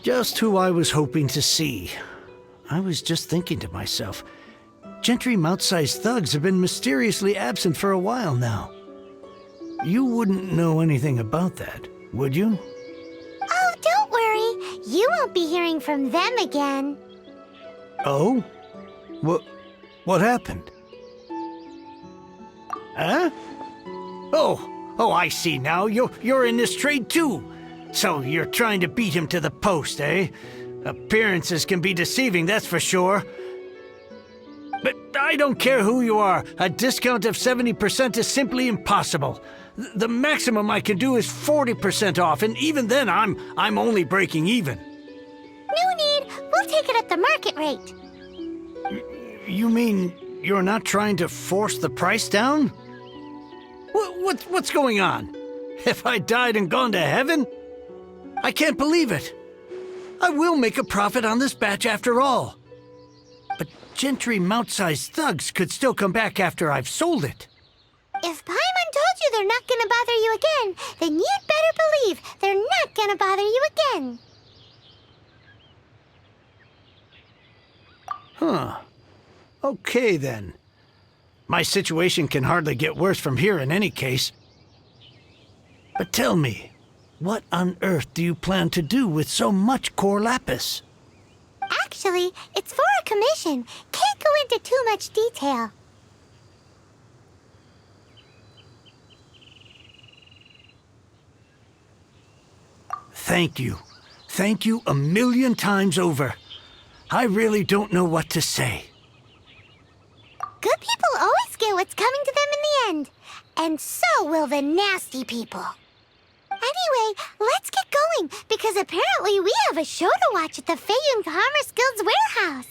Just who I was hoping to see. I was just thinking to myself, gentry mouth-sized thugs have been mysteriously absent for a while now. You wouldn't know anything about that, would you? Oh, don't worry. You won't be hearing from them again. Oh? What happened? Huh? Oh, I see now. You're in this trade too. So you're trying to beat him to the post, eh? Appearances can be deceiving, that's for sure. But I don't care who you are. A discount of 70% is simply impossible. The maximum I can do is 40% off, and even then I'm only breaking even. No need. We'll take it at the market rate. You mean you're not trying to force the price down? What's going on? Have I died and gone to heaven? I can't believe it. I will make a profit on this batch after all. But gentry mouth-sized thugs could still come back after I've sold it. If Paimon told you they're not gonna bother you again, then you'd better believe they're not gonna bother you again. Huh. Okay, then. My situation can hardly get worse from here in any case. But tell me, what on earth do you plan to do with so much core lapis? Actually, it's for a commission. Can't go into too much detail. Thank you. Thank you a million times over. I really don't know what to say. Good people always get what's coming to them in the end. And so will the nasty people. Anyway, let's get going, because apparently we have a show to watch at the Feiyun Commerce Guild's warehouse.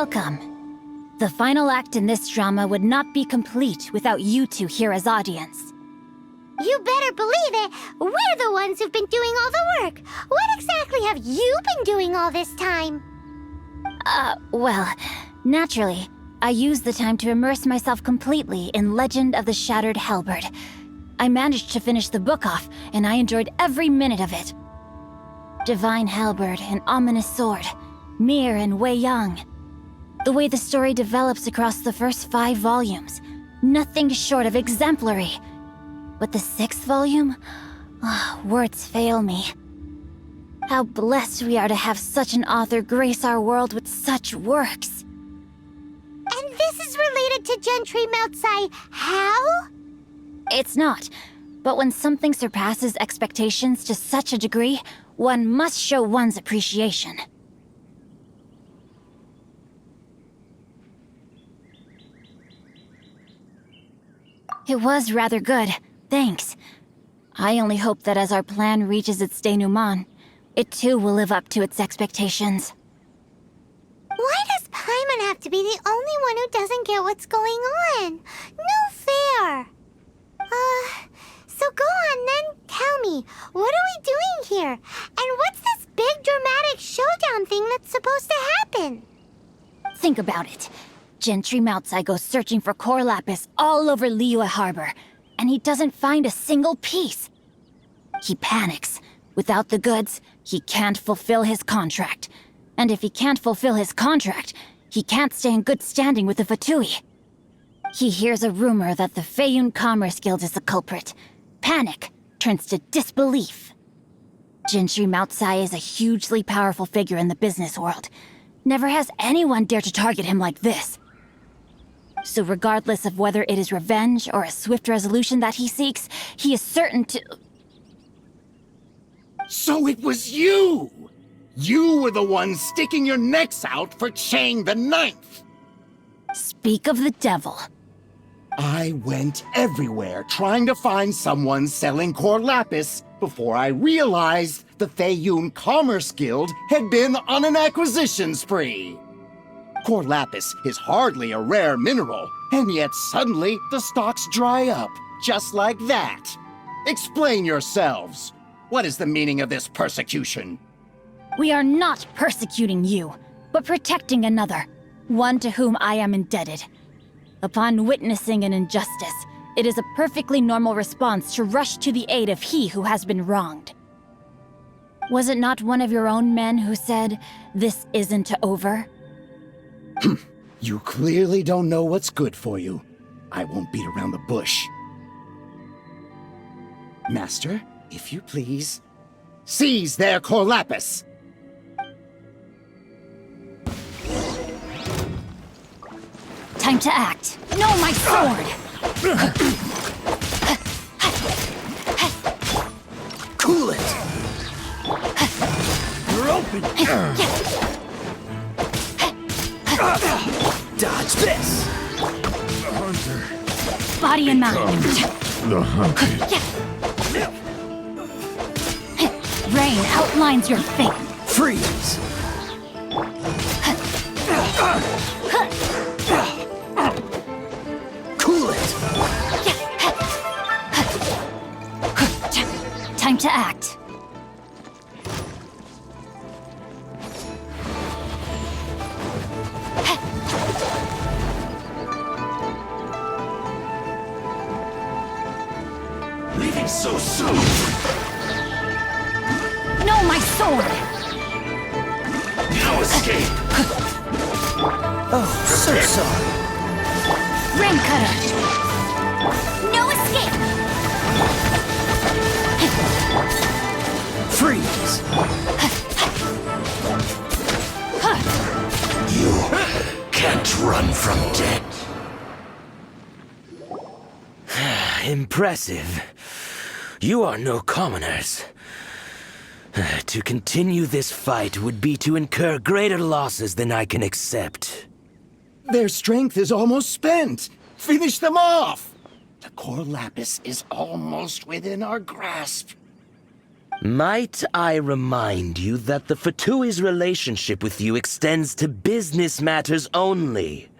Welcome. The final act in this drama would not be complete without you two here as audience. You better believe it. We're the ones who've been doing all the work. What exactly have you been doing all this time? Well, naturally, I used the time to immerse myself completely in Legend of the Shattered Halberd. I managed to finish the book off, and I enjoyed every minute of it. Divine Halberd, an ominous sword, Mir and Wei Yang. The way the story develops across the first 5 volumes, nothing short of exemplary. But the 6th volume? Words fail me. How blessed we are to have such an author grace our world with such works. And this is related to Gentry Meltsai. How? It's not. But when something surpasses expectations to such a degree, one must show one's appreciation. It was rather good, thanks. I only hope that as our plan reaches its denouement, it too will live up to its expectations. Why does Paimon have to be the only one who doesn't get what's going on? No fair. So go on then, tell me, what are we doing here? And what's this big dramatic showdown thing that's supposed to happen? Think about it. Gentry Meltsai goes searching for core lapis all over Liyue Harbor, and he doesn't find a single piece. He panics. Without the goods, he can't fulfill his contract. And if he can't fulfill his contract, he can't stay in good standing with the Fatui. He hears a rumor that the Feiyun Commerce Guild is the culprit. Panic turns to disbelief. Gentry Meltsai is a hugely powerful figure in the business world. Never has anyone dared to target him like this. So regardless of whether it is revenge or a swift resolution that he seeks, he is certain to... So it was you! You were the one sticking your necks out for Chang the Ninth! Speak of the devil. I went everywhere trying to find someone selling core lapis before I realized the Feiyun Commerce Guild had been on an acquisition spree. Core lapis is hardly a rare mineral, and yet suddenly the stocks dry up, just like that. Explain yourselves. What is the meaning of this persecution? We are not persecuting you, but protecting another, one to whom I am indebted. Upon witnessing an injustice, it is a perfectly normal response to rush to the aid of he who has been wronged. Was it not one of your own men who said, "This isn't over"? You clearly don't know what's good for you. I won't beat around the bush. Master, if you please, seize their core lapis! Time to act. No, my sword! Cool it! You're open! Dodge this! Hunter. Body and mind. The hunted. Rain outlines your fate. Freeze! Cool it! Time to act. Leaving so soon. No, my sword! No escape. Oh, so sorry. Rain cutter! No escape! Freeze! You can't run from death. Impressive. You are no commoners. To continue this fight would be to incur greater losses than I can accept. Their strength is almost spent. Finish them off! The core lapis is almost within our grasp. Might I remind you that the Fatui's relationship with you extends to business matters only?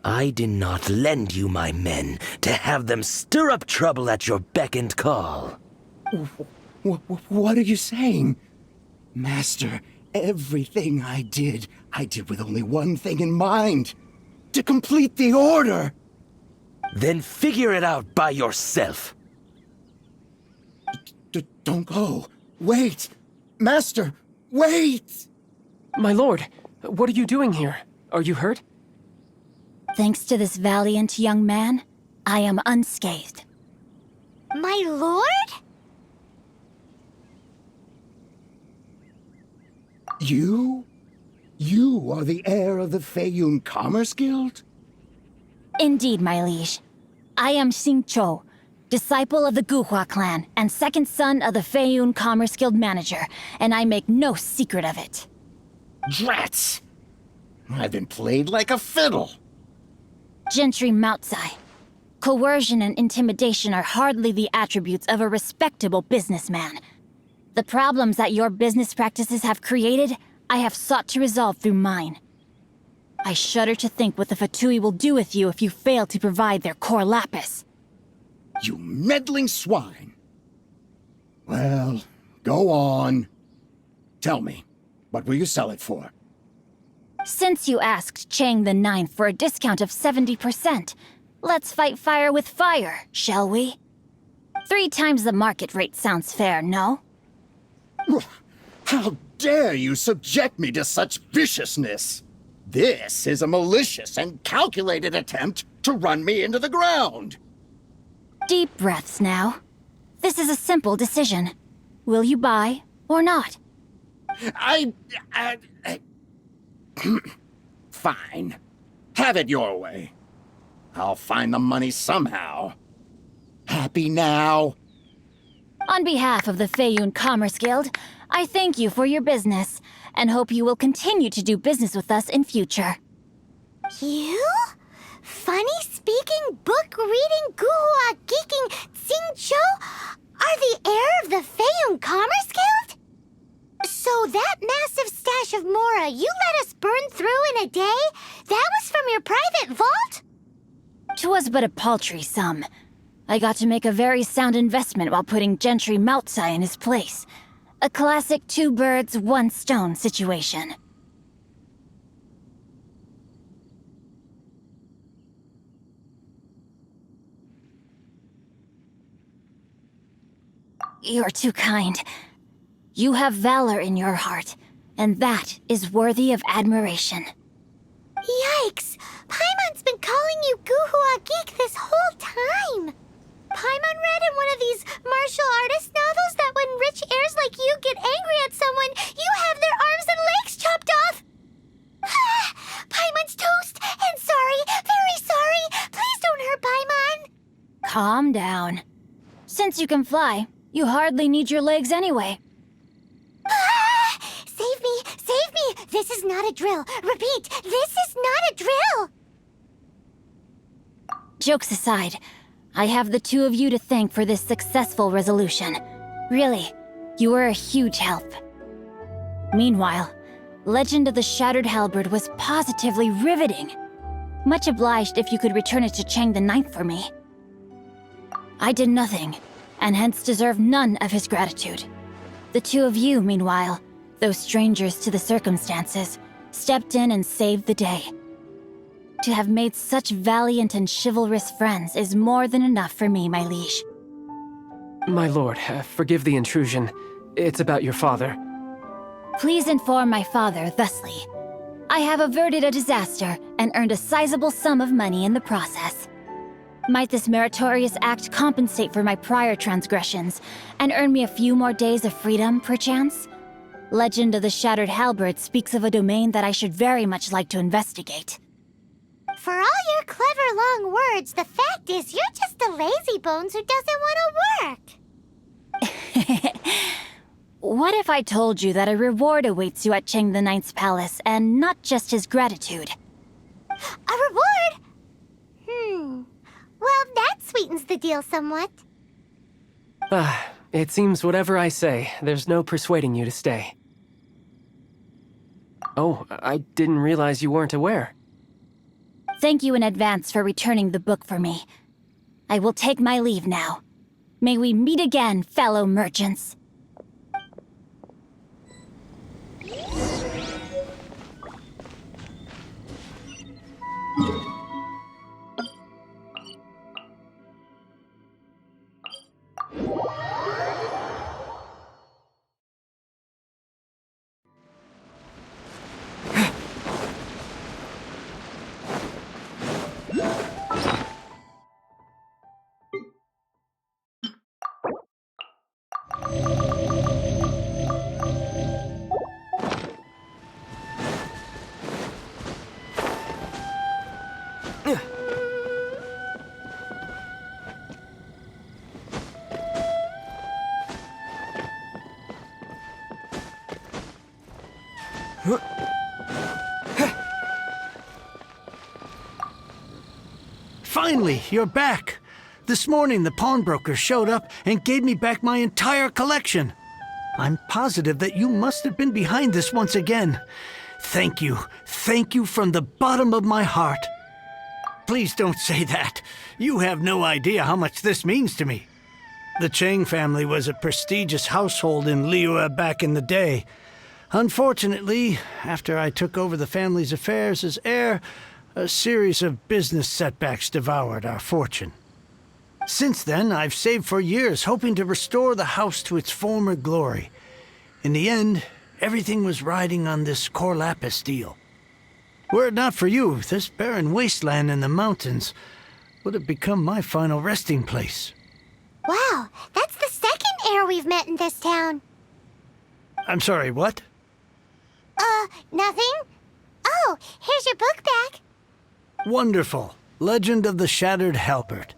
I did not lend you my men to have them stir up trouble at your beck and call. What are you saying? Master, everything I did with only one thing in mind. To complete the order. Then figure it out by yourself. Don't go. Wait. Master, wait! My lord, what are you doing here? Are you hurt? Thanks to this valiant young man, I am unscathed. My lord? You? You are the heir of the Feiyun Commerce Guild? Indeed, my liege. I am Xingqiu, disciple of the Guhua clan and second son of the Feiyun Commerce Guild manager, and I make no secret of it. Drats! I've been played like a fiddle. Gentry Moutsai. Coercion and intimidation are hardly the attributes of a respectable businessman. The problems that your business practices have created, I have sought to resolve through mine. I shudder to think what the Fatui will do with you if you fail to provide their core lapis. You meddling swine. Well, go on. Tell me, what will you sell it for? Since you asked Chang the Ninth for a discount of 70%, let's fight fire with fire, shall we? 3 times the market rate sounds fair, no? How dare you subject me to such viciousness? This is a malicious and calculated attempt to run me into the ground. Deep breaths now. This is a simple decision. Will you buy or not? Fine. Have it your way. I'll find the money somehow. Happy now? On behalf of the Feiyun Commerce Guild, I thank you for your business and hope you will continue to do business with us in future. You? Funny-speaking, book-reading, guhua geeking Xingqiu are the heir of the Feiyun Commerce Guild? So that massive stash of Mora you let us burn through in a day? That was from your private vault? 'Twas but a paltry sum. I got to make a very sound investment while putting Gentry Moutsai in his place. A classic 2 birds, 1 stone situation. You're too kind. You have valor in your heart, and that is worthy of admiration. Yikes! Paimon's been calling you Guhua Geek this whole time. Paimon read in one of these martial artist novels that when rich heirs like you get angry at someone, you have their arms and legs chopped off. Paimon's toast, and sorry, very sorry. Please don't hurt Paimon. Calm down. Since you can fly, you hardly need your legs anyway. Save me, save me. This is not a drill. Repeat, this is not a drill. Jokes aside, I have the 2 of you to thank for this successful resolution. Really, you were a huge help. Meanwhile, Legend of the Shattered Halberd was positively riveting. Much obliged if you could return it to Chang the Ninth for me. I did nothing, and hence deserve none of his gratitude. The 2 of you, meanwhile, though strangers to the circumstances, stepped in and saved the day. To have made such valiant and chivalrous friends is more than enough for me, my liege. My lord, forgive the intrusion. It's about your father. Please inform my father thusly. I have averted a disaster and earned a sizable sum of money in the process. Might this meritorious act compensate for my prior transgressions and earn me a few more days of freedom, perchance? Legend of the Shattered Halberd speaks of a domain that I should very much like to investigate. For all your clever long words, the fact is you're just a lazy bones who doesn't want to work. What if I told you that a reward awaits you at Chang the Ninth's palace, and not just his gratitude? A reward? Well, that sweetens the deal somewhat. It seems whatever I say, there's no persuading you to stay. Oh, I didn't realize you weren't aware. Thank you in advance for returning the book for me. I will take my leave now. May we meet again, fellow merchants. Finally, you're back. This morning, the pawnbroker showed up and gave me back my entire collection. I'm positive that you must have been behind this once again. Thank you. Thank you from the bottom of my heart. Please don't say that. You have no idea how much this means to me. The Chang family was a prestigious household in Liyue back in the day. Unfortunately, after I took over the family's affairs as heir, a series of business setbacks devoured our fortune. Since then, I've saved for years, hoping to restore the house to its former glory. In the end, everything was riding on this core lapis deal. Were it not for you, this barren wasteland in the mountains would have become my final resting place. Wow, that's the second heir we've met in this town. I'm sorry, what? Nothing? Oh, here's your book back. Wonderful. Legend of the Shattered Halberd.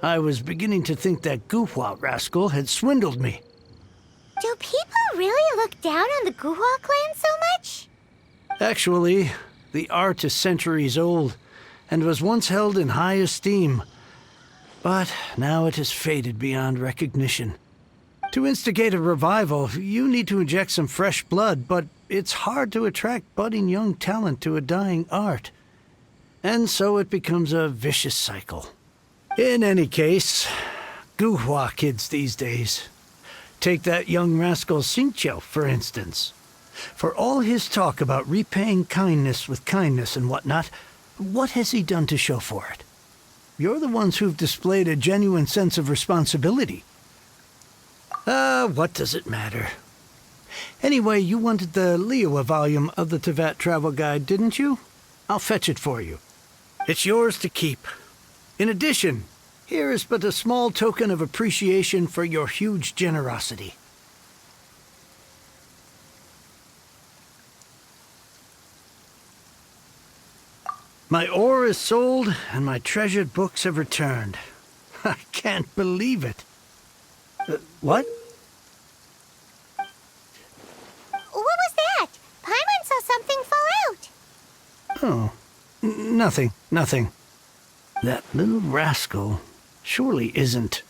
I was beginning to think that Guhua rascal had swindled me. Do people really look down on the Guhua clan so much? Actually, the art is centuries old and was once held in high esteem. But now it has faded beyond recognition. To instigate a revival, you need to inject some fresh blood, but it's hard to attract budding young talent to a dying art. And so it becomes a vicious cycle. In any case, Guhua kids these days. Take that young rascal Xingqiu, for instance. For all his talk about repaying kindness with kindness and whatnot, what has he done to show for it? You're the ones who've displayed a genuine sense of responsibility. What does it matter? Anyway, you wanted the Liyue volume of the Teyvat travel guide, didn't you? I'll fetch it for you. It's yours to keep. In addition, here is but a small token of appreciation for your huge generosity. My ore is sold, and my treasured books have returned. I can't believe it. What? What was that? Paimon saw something fall out. Oh, nothing. That little rascal surely isn't.